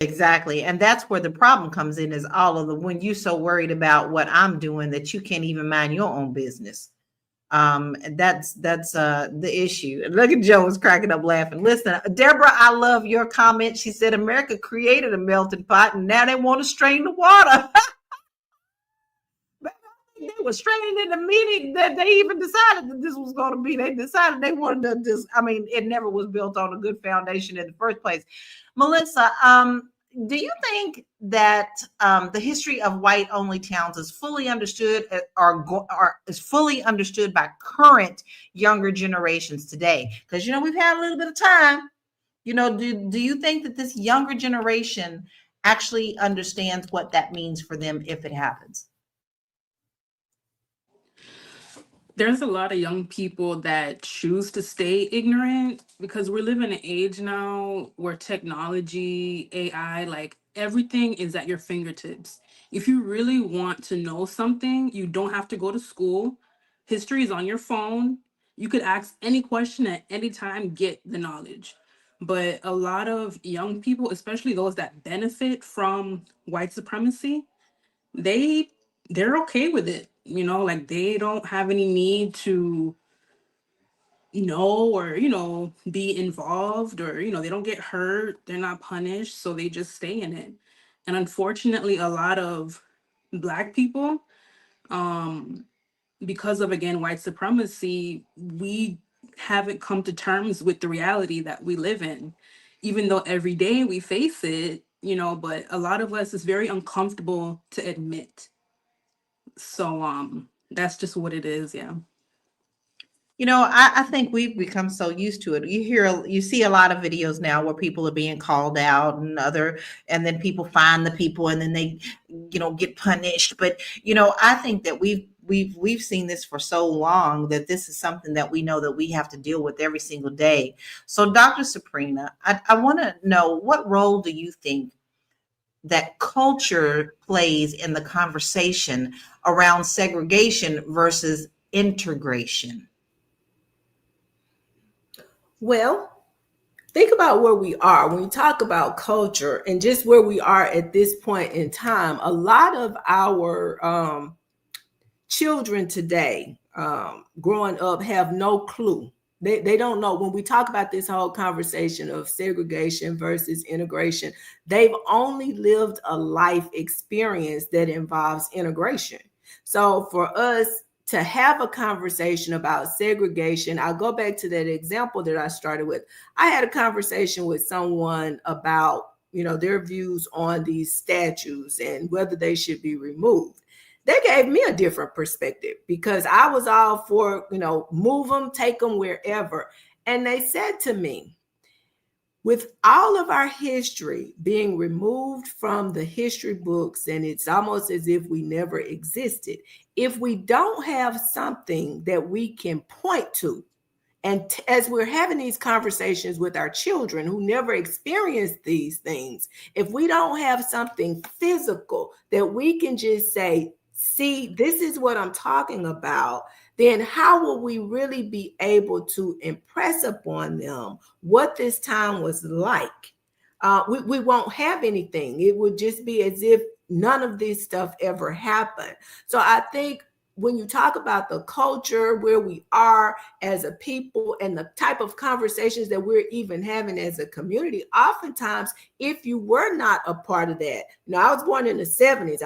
Exactly. And that's where the problem comes in, is all of the when you so worried about what I'm doing that you can't even mind your own business. And that's the issue. And look at Joe was cracking up laughing. Listen, Deborah, I love your comment. She said America created a melting pot and now they want to strain the water. They were straining in the meeting that they even decided that this was going to be. They decided they wanted to just, I mean, it never was built on a good foundation in the first place. Melissa, do you think that the history of white only towns is fully understood or is fully understood by current younger generations today? Because, you know, we've had a little bit of time. You know, do you think that this younger generation actually understands what that means for them if it happens? There's a lot of young people that choose to stay ignorant because we're living in an age now where technology, AI, like everything is at your fingertips. If you really want to know something, you don't have to go to school. History is on your phone. You could ask any question at any time, get the knowledge. But a lot of young people, especially those that benefit from white supremacy, they they're okay with it, like they don't have any need to know or be involved, or they don't get hurt, they're not punished, so they just stay in it. And unfortunately, a lot of Black people, um because of, again, white supremacy, we haven't come to terms with the reality that we live in, even though every day we face it, but a lot of us is very uncomfortable to admit. So that's just what it is, yeah. You know, I think we've become so used to it. You see a lot of videos now where people are being called out and then people find the people and then they, get punished. But, I think that we've seen this for so long that this is something that we know that we have to deal with every single day. So, Dr. Sabrina, I want to know, what role do you think that culture plays in the conversation around segregation versus integration? Well, think about where we are when we talk about culture and just where we are at this point in time. A lot of our children today, growing up, have no clue. They don't know. When we talk about this whole conversation of segregation versus integration, they've only lived a life experience that involves integration. So for us to have a conversation about segregation, I'll go back to that example that I started with. I had a conversation with someone about, their views on these statues and whether they should be removed. They gave me a different perspective because I was all for, move them, take them wherever. And they said to me, with all of our history being removed from the history books, and it's almost as if we never existed, if we don't have something that we can point to, and as we're having these conversations with our children who never experienced these things, if we don't have something physical that we can just say, see, this is what I'm talking about, then how will we really be able to impress upon them what this time was like? We won't have anything. It would just be as if none of this stuff ever happened. So I think when you talk about the culture, where we are as a people and the type of conversations that we're even having as a community, oftentimes, if you were not a part of that, I was born in the 70s.